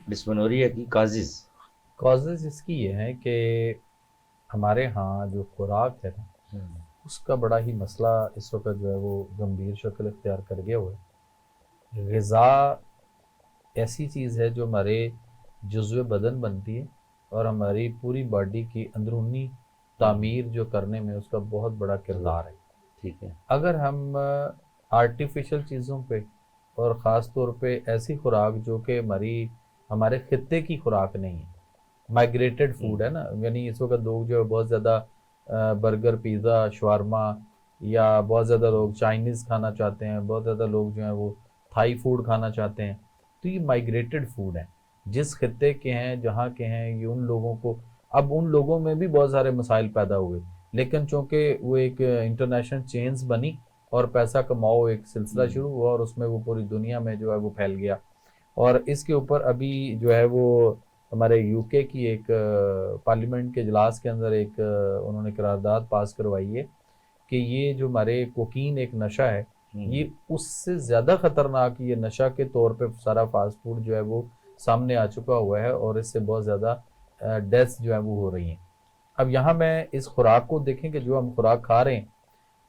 Dysmenorrhoea की causes इसकी ये हैं कि हमारे यहाँ जो खुराक है ना, उसका बड़ा ही मसला इस वक्त जो है वो गंभीर शक्ल इख्तियार कर गया हुआ है। ग़िज़ा ऐसी चीज़ है जो हमारे जुज़्व बदन बनती है और हमारी पूरी बॉडी की अंदरूनी तामीर जो करने में उसका बहुत बड़ा किरदार है। ठीक है। अगर हम आर्टिफिशियल चीज़ों पे और ख़ास तौर पे ऐसी खुराक जो कि हमारे खित्ते की खुराक नहीं है, माइग्रेटेड फूड है ना, यानी इस वक्त लोग जो है बहुत ज़्यादा बर्गर, पिज़्ज़ा, शवारमा, या बहुत ज़्यादा लोग चाइनीज़ खाना चाहते हैं, बहुत ज़्यादा लोग जो हैं वो थाई फूड खाना चाहते हैं। तो ये माइग्रेटेड फूड है, जिस खित्ते के हैं, जहाँ के हैं, ये उन लोगों को, अब उन लोगों में भी बहुत सारे मसाइल पैदा हुए, लेकिन चूँकि वो एक इंटरनेशनल चेन्स बनी और पैसा कमाओ एक सिलसिला शुरू हुआ और उसमें वो पूरी दुनिया में जो है वो फैल गया। और इसके ऊपर अभी जो है वो हमारे यूके की एक पार्लियामेंट के इजलास के अंदर एक उन्होंने करारदाद पास करवाई है कि ये जो हमारे कोकीन एक नशा है, ये उससे ज़्यादा ख़तरनाक ये नशा के तौर पे सारा फास्ट फूड जो है वो सामने आ चुका हुआ है और इससे बहुत ज़्यादा डेथ्स जो है वो हो रही हैं। अब यहाँ मैं इस खुराक को देखें कि जो हम खुराक खा रहे हैं,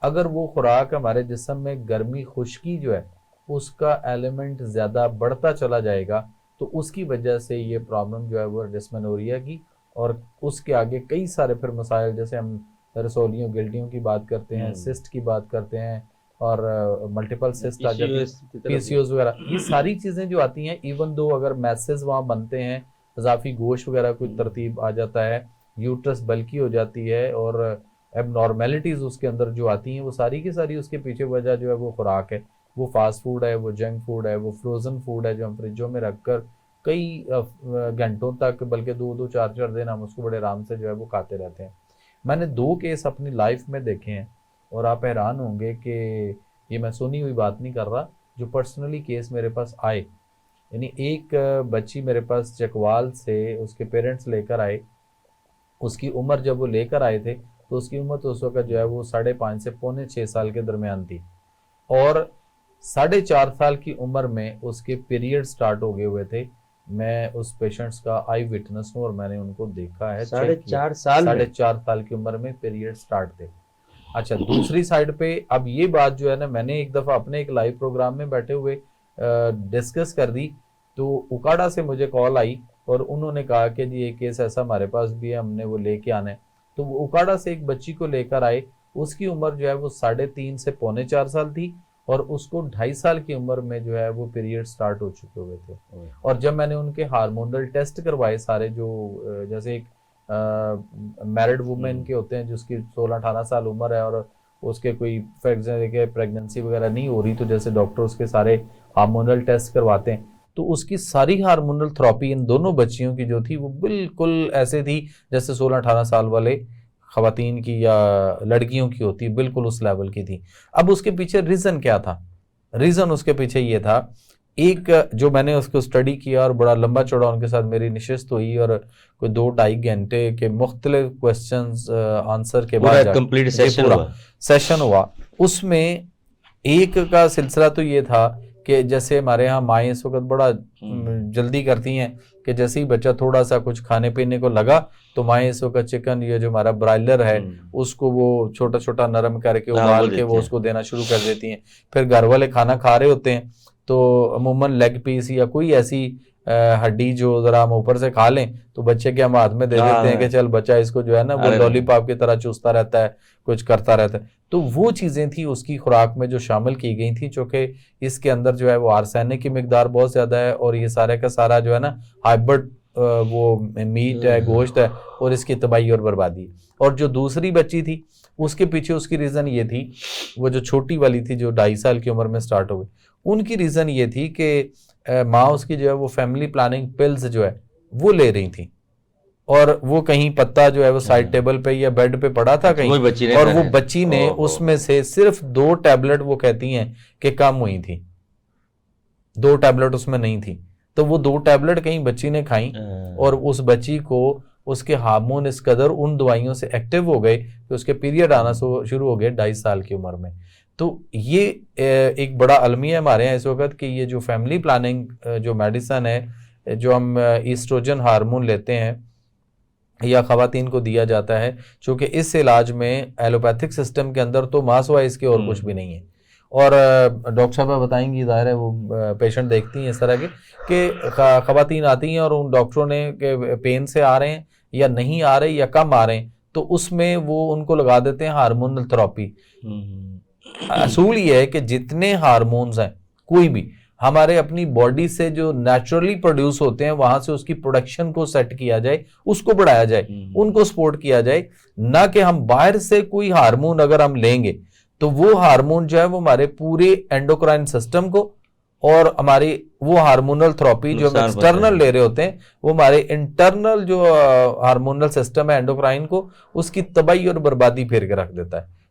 अगर वो खुराक हमारे जिस्म में गर्मी खुश्की जो है उसका एलिमेंट ज़्यादा बढ़ता चला जाएगा, तो उसकी वजह से ये प्रॉब्लम जो है वो डिस्मेनोरिया की और उसके आगे कई सारे फिर मसाइल, जैसे हम रसोलियों गिल्टियों की बात करते हैं, सिस्ट की बात करते हैं और मल्टीपल सिस्ट आ जाती है, पीसीओस वगैरह, ये सारी चीज़ें जो आती हैं, इवन दो अगर मैसेज वहाँ बनते हैं, इजाफी गोश्त वगैरह कोई तरतीब आ जाता है, यूट्रस बल्कि हो जाती है और एबनॉर्मेलिटीज़ उसके अंदर जो आती हैं, वो सारी की सारी उसके पीछे वजह जो है वो खुराक है, वो फास्ट फूड है, वो जंक फूड है, वो फ्रोज़न फूड है जो हम फ्रिजों में रख कर कई घंटों तक, बल्कि 2-2 4-4 दिन हम उसको बड़े आराम से जो है वो खाते रहते हैं। मैंने 2 केस अपनी लाइफ में देखे हैं और आप हैरान होंगे कि ये मैं सुनी हुई बात नहीं कर रहा, जो पर्सनली केस मेरे पास आए। यानी एक बच्ची मेरे पास चकवाल से उसके पेरेंट्स लेकर आए, उसकी उम्र जब वो लेकर आए थे तो उसकी उम्र तो उस वक्त जो है वो 5.5 से पौने 6 साल के दरमियान थी और 4.5 साल की उम्र में उसके पीरियड स्टार्ट हो गए हुए थे। मैं उस पेशेंट्स का आई विटनेस हूँ और मैंने उनको देखा है, चेक किया। 4.5 साल की उम्र में पीरियड स्टार्ट थे। अच्छा, दूसरी साइड पे अब ये बात जो है ना, मैंने एक दफ़ा अपने एक लाइव प्रोग्राम में बैठे हुए डिस्कस कर दी, तो उकाड़ा से मुझे कॉल आई और उन्होंने कहा कि जी ये केस ऐसा हमारे पास भी है, हमने वो लेके आना है। तो वो उकाड़ा से एक बच्ची को लेकर आए, उसकी उम्र जो है वो 3.5 से पौने 4 साल थी और उसको 2.5 साल की उम्र में जो है वो पीरियड स्टार्ट हो चुके हुए थे। और जब मैंने उनके हार्मोनल टेस्ट करवाए सारे, जो जैसे एक मैरिड वुमेन के होते हैं जिसकी 16-18 साल उम्र है और उसके कोई फॉर एग्जाम्पल प्रेगनेंसी वगैरह नहीं हो रही, तो जैसे डॉक्टर उसके सारे हार्मोनल टेस्ट करवाते हैं, तो उसकी सारी हार्मोनल थेरेपी इन दोनों बच्चियों की जो थी वो बिल्कुल ऐसे थी जैसे 16-18 साल वाले ख़वातीन की या लड़कियों की होती, बिल्कुल उस लेवल की थी। अब उसके पीछे रीज़न क्या था? रीज़न उसके पीछे ये था, एक जो मैंने उसको स्टडी किया और बड़ा लंबा चौड़ा उनके साथ मेरी नशिस्त हुई और कोई 2-2.5 घंटे के मुख्तलिफ क्वेश्चंस आंसर के बाद कंप्लीट सेशन हुआ। उसमें एक का सिलसिला तो ये था कि जैसे हमारे यहाँ माएँ इस वक्त बड़ा जल्दी करती हैं कि जैसे ही बच्चा थोड़ा सा कुछ खाने पीने को लगा तो माएँ इस वक्त चिकन, ये जो हमारा ब्रायलर है, उसको वो छोटा छोटा नरम करके उबाल के वो उसको देना शुरू कर देती हैं। फिर घर वाले खाना खा रहे होते हैं तो अमूमन लेग पीस या कोई ऐसी हड्डी जो ज़रा हम ऊपर से खा लें तो बच्चे के हम हाथ में दे देते हैं कि चल बच्चा इसको जो है ना वो लॉलीपॉप की तरह चूसता रहता है, कुछ करता रहता है। तो वो चीज़ें थी उसकी खुराक में जो शामिल की गई थी, चूँकि इसके अंदर जो है वो आर्सेनिक की मिकदार बहुत ज़्यादा है और ये सारे का सारा जो है ना हाइब्रिड वो मीट है, गोश्त है और इसकी तबाही और बर्बादी है। और जो दूसरी बच्ची थी उसके पीछे उसकी रीज़न ये थी, वो जो छोटी वाली थी जो 2.5 साल की उम्र में स्टार्ट हो गई, उनकी रीज़न ये थी कि माँ उसकी जो है वो फैमिली प्लानिंग पिल्स जो है वो ले रही थी और वो कहीं पत्ता जो है वो साइड टेबल पे या बेड पे पड़ा था कहीं, और वो बच्ची ने उसमें से सिर्फ 2 टैबलेट वो कहती हैं कि कम हुई थी, 2 टैबलेट उसमें नहीं थी, तो वो 2 टैबलेट कहीं बच्ची ने खाई और उस बच्ची को उसके हार्मोन इस कदर उन दवाइयों से एक्टिव हो गए कि उसके पीरियड आना शुरू हो गए 2.5 साल की उम्र में। तो ये एक बड़ा अलमिया है हमारे यहाँ इस वक्त कि ये जो फैमिली प्लानिंग जो मेडिसन है जो हम ईस्ट्रोजन हार्मोन लेते हैं या खवातीन को दिया जाता है, चूंकि इस इलाज में एलोपैथिक सिस्टम के अंदर तो मास वाइज के और कुछ भी नहीं है। और डॉक्टर साहब बताएंगी, जाहिर है वो पेशेंट देखती हैं इस तरह के कि खवातीन आती हैं और उन डॉक्टरों ने के पेन से आ रहे हैं या नहीं आ रहे या कम आ रहे हैं, तो उसमें वो उनको लगा देते हैं हार्मोनल थेरेपी। असूल ये है कि जितने हार्मोन्स हैं कोई भी हमारे अपनी बॉडी से जो नेचुरली प्रोड्यूस होते हैं वहां से उसकी प्रोडक्शन को सेट किया जाए, उसको बढ़ाया जाए, उनको सपोर्ट किया जाए, ना कि हम बाहर से कोई हार्मोन अगर हम लेंगे तो वो हार्मोन जो है वो हमारे पूरे एंडोक्राइन सिस्टम को और हमारी वो हार्मोनल थेरेपी जो हम एक्सटर्नल ले रहे होते हैं वो हमारे इंटरनल जो हार्मोनल सिस्टम है एंडोक्राइन को, उसकी तबाही और बर्बादी फेर के रख देता है।